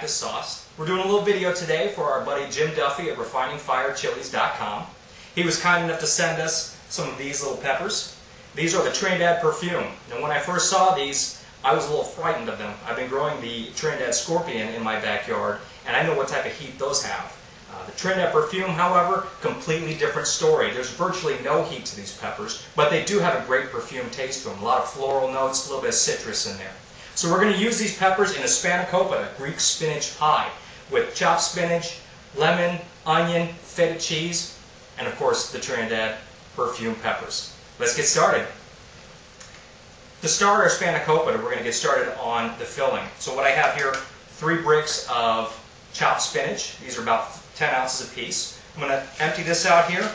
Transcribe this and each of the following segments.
Cactus Sauce. We're doing a little video today for our buddy Jim Duffy at refiningfirechilies.com. He was kind enough to send us some of these little peppers. These are the Trinidad Perfume. And when I first saw these, I was a little frightened of them. I've been growing the Trinidad Scorpion in my backyard, and I know what type of heat those have. The Trinidad Perfume, however, completely different story. There's virtually no heat to these peppers, but they do have a great perfume taste to them. A lot of floral notes, a little bit of citrus in there. So we're going to use these peppers in a Spanakopita, a Greek spinach pie, with chopped spinach, lemon, onion, feta cheese, and of course the Trinidad Perfume peppers. Let's get started. To start our Spanakopita, we're going to get started on the filling. So what I have here, 3 bricks of chopped spinach. These are about 10 ounces a piece. I'm going to empty this out here.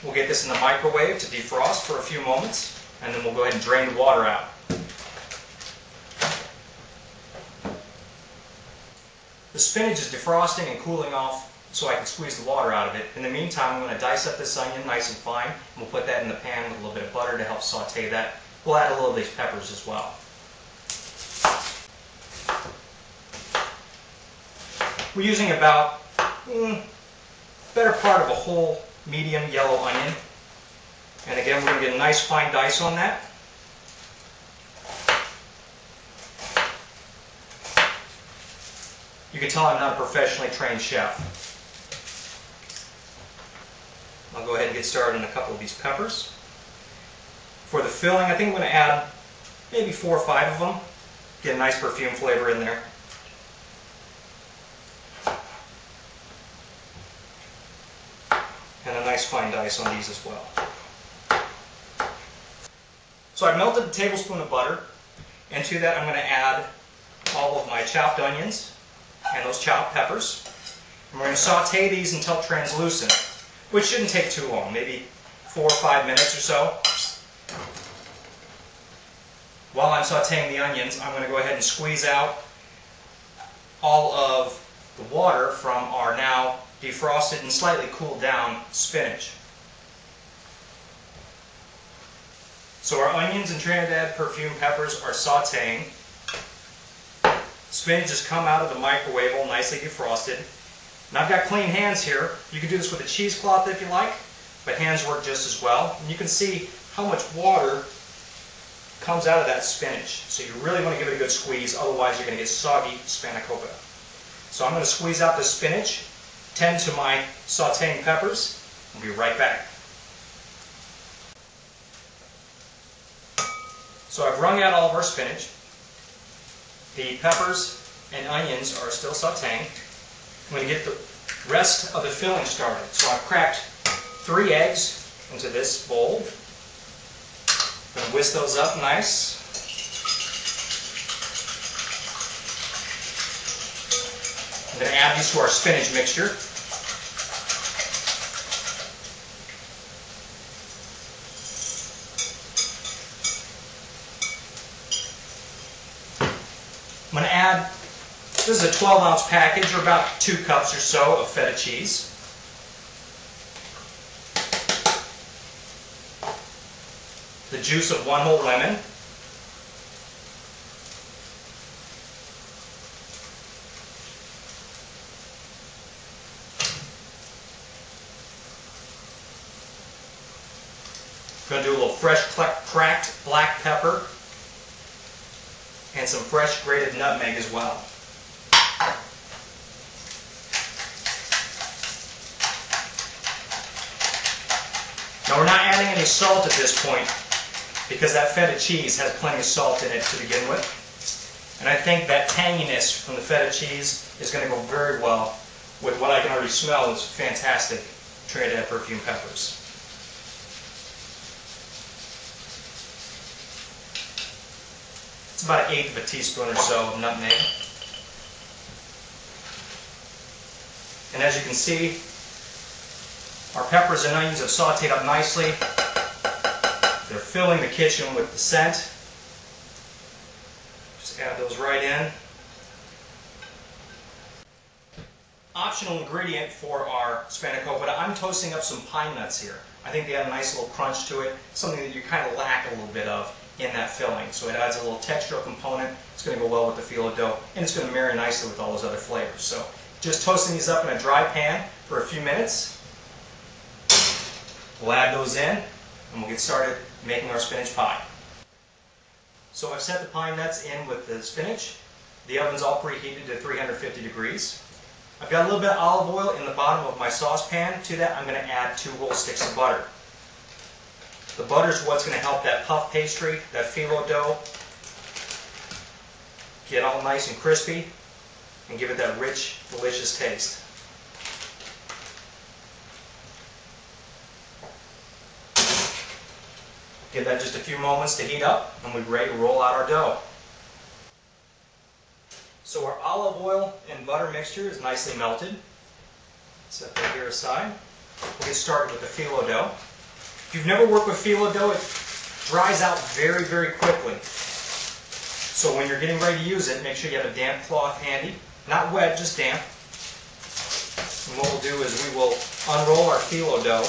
We'll get this in the microwave to defrost for a few moments, and then we'll go ahead and drain the water out. The spinach is defrosting and cooling off so I can squeeze the water out of it. In the meantime, I'm going to dice up this onion nice and fine, and we'll put that in the pan with a little bit of butter to help saute that. We'll add a little of these peppers as well. We're using about better part of a whole medium yellow onion. And again, we're going to get a nice fine dice on that. You can tell I'm not a professionally trained chef. I'll go ahead and get started on a couple of these peppers. For the filling, I think I'm going to add maybe 4 or 5 of them. Get a nice perfume flavor in there. And a nice fine dice on these as well. So I've melted a tablespoon of butter. Into that I'm going to add all of my chopped onions and those chopped peppers. And we're going to saute these until translucent, which shouldn't take too long, maybe 4 or 5 minutes or so. While I'm sauteing the onions, I'm going to go ahead and squeeze out all of the water from our now defrosted and slightly cooled down spinach. So our onions and Trinidad Perfume peppers are sauteing. Spinach has come out of the microwave all nicely defrosted. And I've got clean hands here. You can do this with a cheesecloth if you like, but hands work just as well. And you can see how much water comes out of that spinach. So you really want to give it a good squeeze, otherwise you're going to get soggy Spanakopita. So I'm going to squeeze out the spinach, tend to my sauteing peppers. We'll be right back. So I've wrung out all of our spinach. The peppers and onions are still sauteing. I'm going to get the rest of the filling started. So I've cracked 3 eggs into this bowl. I'm going to whisk those up nice. I'm going to add these to our spinach mixture. I'm going to add, this is a 12-ounce package, or about 2 cups or so of feta cheese. The juice of 1 whole lemon. I'm going to do a little fresh cracked black pepper and some fresh grated nutmeg as well. Now we're not adding any salt at this point because that feta cheese has plenty of salt in it to begin with. And I think that tanginess from the feta cheese is going to go very well with what I can already smell is fantastic Trinidad Perfume peppers. It's about 1/8 of a teaspoon or so of nutmeg. And as you can see, our peppers and onions have sauteed up nicely. They're filling the kitchen with the scent. Just add those right in. Optional ingredient for our Spanakopita, I'm toasting up some pine nuts here. I think they have a nice little crunch to it, something that you kind of lack a little bit of in that filling. So it adds a little textural component. It's going to go well with the phyllo dough, and it's going to marry nicely with all those other flavors. So just toasting these up in a dry pan for a few minutes. We'll add those in, and we'll get started making our spinach pie. So I've set the pine nuts in with the spinach. The oven's all preheated to 350 degrees. I've got a little bit of olive oil in the bottom of my saucepan. To that, I'm going to add 2 whole sticks of butter. The butter is what's going to help that puff pastry, that phyllo dough, get all nice and crispy and give it that rich, delicious taste. Give that just a few moments to heat up, and we're ready to roll out our dough. So our olive oil and butter mixture is nicely melted. Set that here aside. We'll get started with the phyllo dough. If you've never worked with phyllo dough, it dries out very, very quickly. So when you're getting ready to use it, make sure you have a damp cloth handy. Not wet, just damp. And what we'll do is we will unroll our phyllo dough.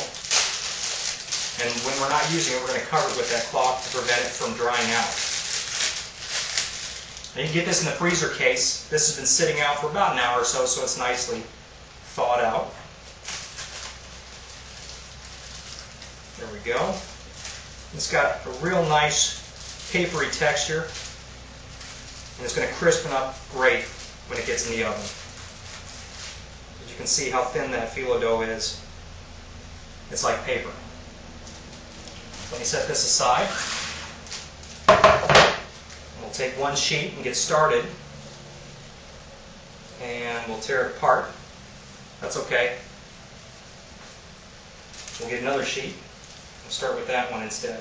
And when we're not using it, we're going to cover it with that cloth to prevent it from drying out. Now you can get this in the freezer case. This has been sitting out for about an hour or so, so it's nicely thawed out. There we go. It's got a real nice papery texture, and it's going to crispen up great when it gets in the oven. As you can see how thin that phyllo dough is. It's like paper. Let me set this aside. We'll take one sheet and get started, and we'll tear it apart. That's okay. We'll get another sheet. We'll start with that one instead.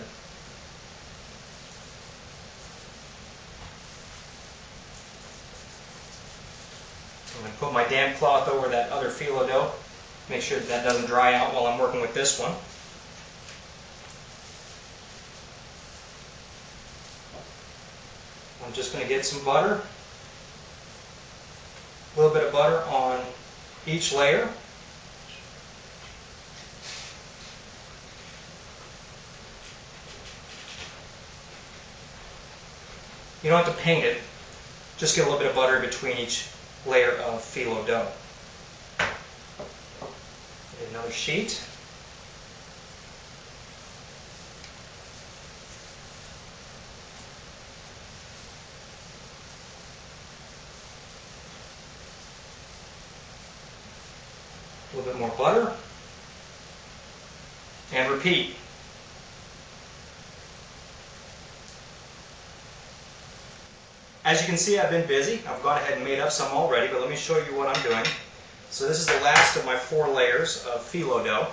I'm going to put my damp cloth over that other phyllo dough. Make sure that doesn't dry out while I'm working with this one. I'm just going to get some butter, a little bit of butter on each layer. You don't have to paint it, just get a little bit of butter between each layer of phyllo dough. Get another sheet. A little bit more butter, and repeat. As you can see, I've been busy. I've gone ahead and made up some already, but let me show you what I'm doing. So this is the last of my 4 layers of phyllo dough.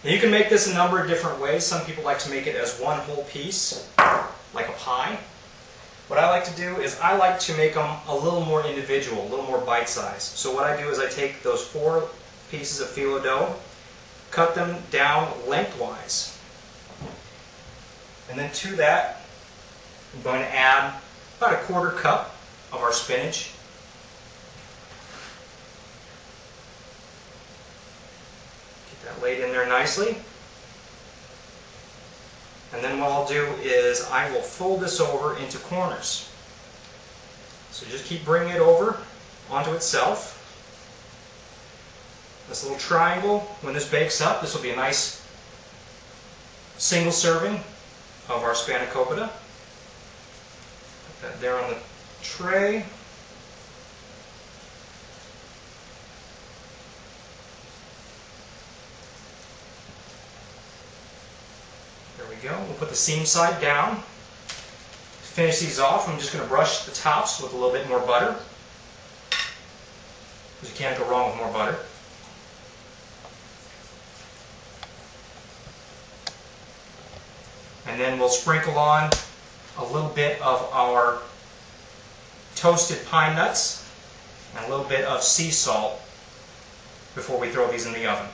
Now you can make this a number of different ways. Some people like to make it as one whole piece, like a pie. What I like to do is I like to make them a little more individual, a little more bite-sized. So what I do is I take those 4 pieces of phyllo dough, cut them down lengthwise. And then to that, I'm going to add about a 1/4 cup of our spinach. Get that laid in there nicely. And then what I'll do is I will fold this over into corners. So just keep bringing it over onto itself. This little triangle, when this bakes up, this will be a nice single serving of our Spanakopita. Put that there on the tray. There we go. We'll put the seam side down. To finish these off, I'm just going to brush the tops with a little bit more butter, because you can't go wrong with more butter. And then we'll sprinkle on a little bit of our toasted pine nuts and a little bit of sea salt before we throw these in the oven.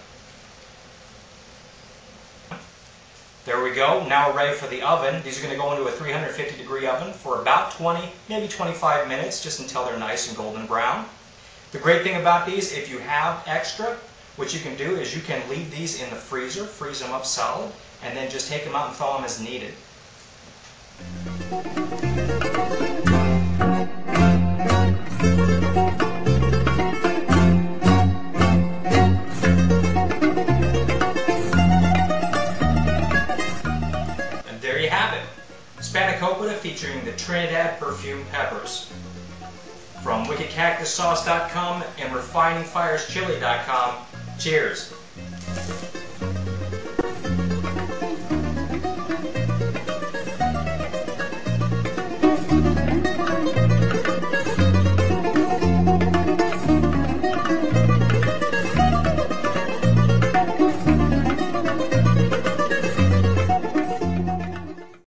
There we go. Now we're ready for the oven. These are going to go into a 350-degree oven for about 20, maybe 25 minutes, just until they're nice and golden brown. The great thing about these, if you have extra, what you can do is you can leave these in the freezer, freeze them up solid, and then just take them out and thaw them as needed. And there you have it. Spanakopita featuring the Trinidad Perfume peppers. From wickedcactussauce.com and refiningfireschili.com, cheers.